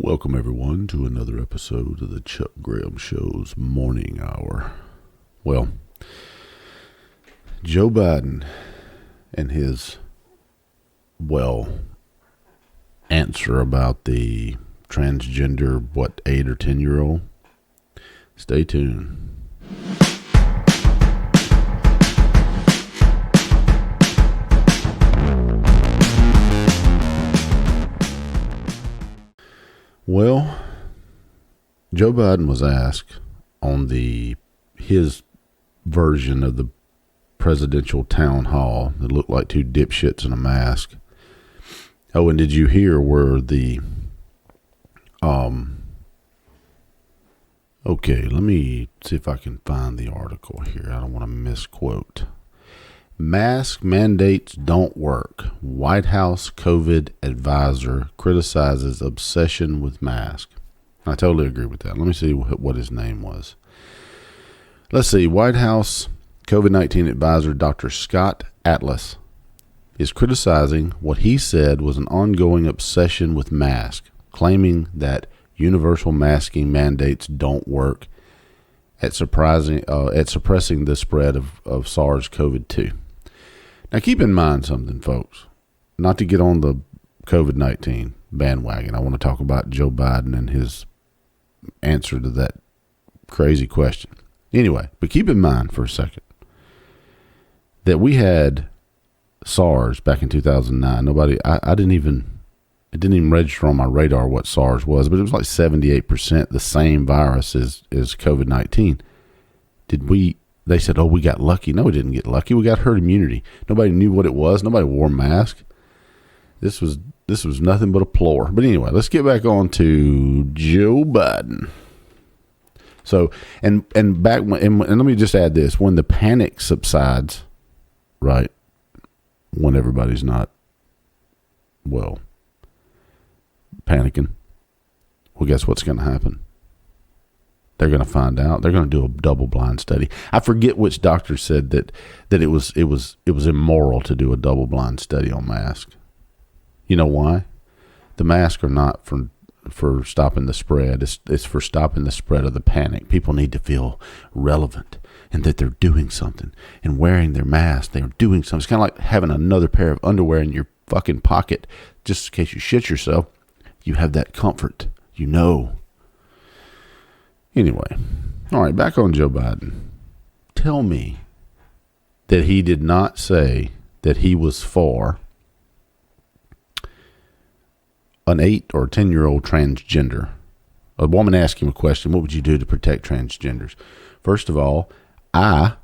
Welcome, everyone, to another episode of the Chuck Graham Show's Morning Hour. Well, Joe Biden and his, answer about the transgender, 8 or 10-year-old. Stay tuned. Well, Joe Biden was asked on his version of the presidential town hall that looked like two dipshits in a mask. Oh, and did you hear where okay, let me see if I can find the article here. I don't want to misquote. Mask mandates don't work. White House COVID advisor criticizes obsession with mask. I totally agree with that. Let me see what his name was. Let's see. White House COVID-19 advisor Dr. Scott Atlas is criticizing what he said was an ongoing obsession with masks, claiming that universal masking mandates don't work at suppressing the spread of SARS-CoV-2. Now, keep in mind something, folks. Not to get on the COVID-19 bandwagon, I want to talk about Joe Biden and his answer to that crazy question. Anyway, but keep in mind for a second that we had SARS back in 2009. It didn't even register on my radar what SARS was, but it was like 78% the same virus as COVID-19. They said, oh, we got lucky. No, we didn't get lucky. We got herd immunity. Nobody knew what it was. Nobody wore a mask. This was nothing but a ploy. But anyway, let's get back on to Joe Biden. So, and let me just add this. When the panic subsides, right, when everybody's not, panicking, well, guess what's going to happen? They're going to find out. They're going to do a double-blind study. I forget which doctor said that it was immoral to do a double-blind study on masks. You know why? The masks are not for stopping the spread. It's for stopping the spread of the panic. People need to feel relevant and that they're doing something. And wearing their mask, they're doing something. It's kind of like having another pair of underwear in your fucking pocket just in case you shit yourself. You have that comfort. You know. Anyway, all right, back on Joe Biden. Tell me that he did not say that he was for an 8 or 10-year-old transgender. A woman asked him a question, what would you do to protect transgenders? First of all, I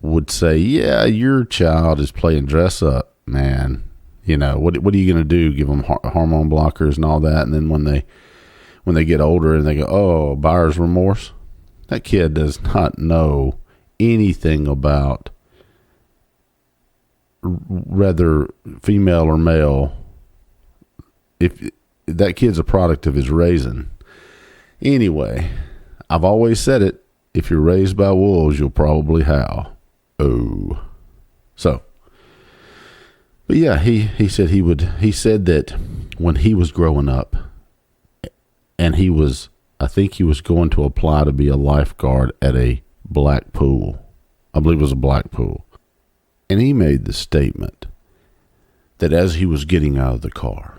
would say, yeah, your child is playing dress up, man. You know, what are you going to do? Give them hormone blockers and all that, and then when they get older and they go, oh, buyer's remorse. That kid does not know anything about whether female or male. If that kid's a product of his raising. Anyway, I've always said it. If you're raised by wolves, you'll probably howl. Oh. So. But yeah, he said he said that when he was growing up, and I think he was going to apply to be a lifeguard at a black pool. I believe it was a black pool. And he made the statement that as he was getting out of the car,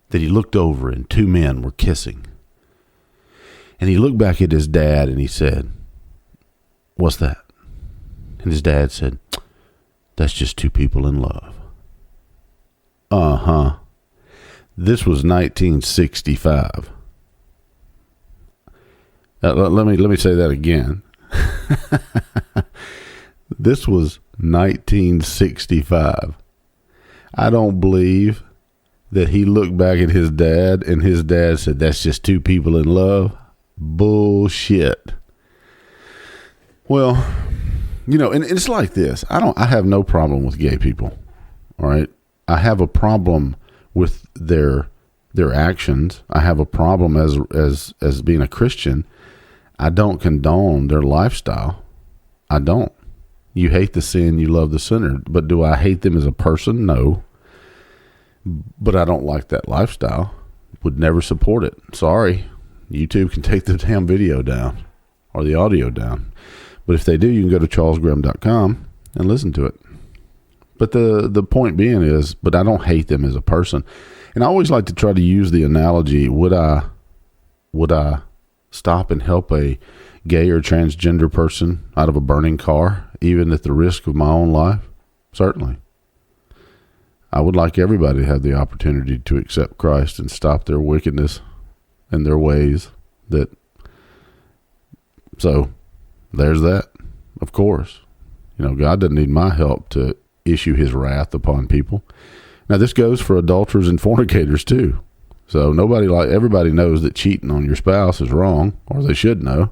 that he looked over and two men were kissing. And he looked back at his dad and he said, what's that? And his dad said, that's just two people in love. Uh-huh. This was 1965. Let me say that again. This was 1965. I don't believe that he looked back at his dad and his dad said, that's just two people in love. Bullshit. Well, you know, and it's like this. I have no problem with gay people. All right. I have a problem with their actions. I have a problem as being a Christian. I don't condone their lifestyle. I don't. You hate the sin, you love the sinner. But do I hate them as a person? No. But I don't like that lifestyle. would never support it. Sorry. YouTube can take the damn video down or the audio down. But if they do, you can go to charlesgraham.com and listen to it. But the point being is, but I don't hate them as a person. And I always like to try to use the analogy, would I stop and help a gay or transgender person out of a burning car, even at the risk of my own life? Certainly. I would like everybody to have the opportunity to accept Christ and stop their wickedness and their ways. So there's that. Of course, God doesn't need my help to issue his wrath upon people. Now this goes for adulterers and fornicators too. So everybody knows that cheating on your spouse is wrong, or they should know.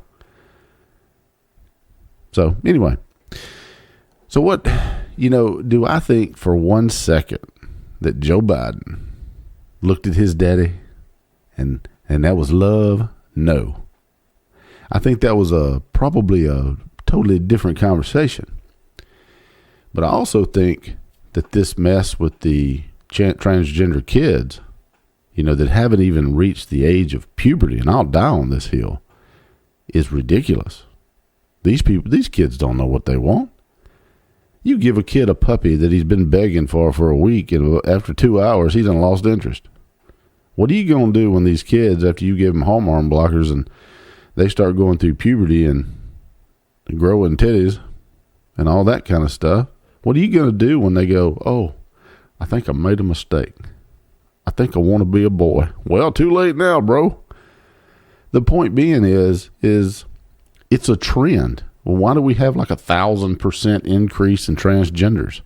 So anyway, so what, do I think for 1 second that Joe Biden looked at his daddy and that was love? No. I think that was probably a totally different conversation. But I also think that this mess with the transgender kids, that haven't even reached the age of puberty, and I'll die on this hill, is ridiculous. These kids don't know what they want. You give a kid a puppy that he's been begging for a week, and after 2 hours, he's done lost interest. What are you going to do when these kids, after you give them hormone blockers and they start going through puberty and growing titties and all that kind of stuff? What are you going to do when they go, oh, I think I made a mistake. I think I want to be a boy. Well, too late now, bro. The point being is it's a trend. Well, why do we have like 1,000% increase in transgenders?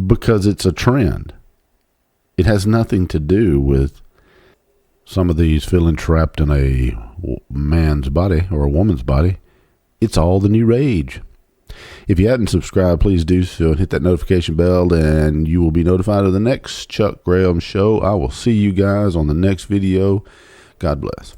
Because it's a trend. It has nothing to do with some of these feeling trapped in a man's body or a woman's body. It's all the new rage. If you hadn't subscribed, please do so and hit that notification bell, and you will be notified of the next Chuck Graham show. I will see you guys on the next video. God bless.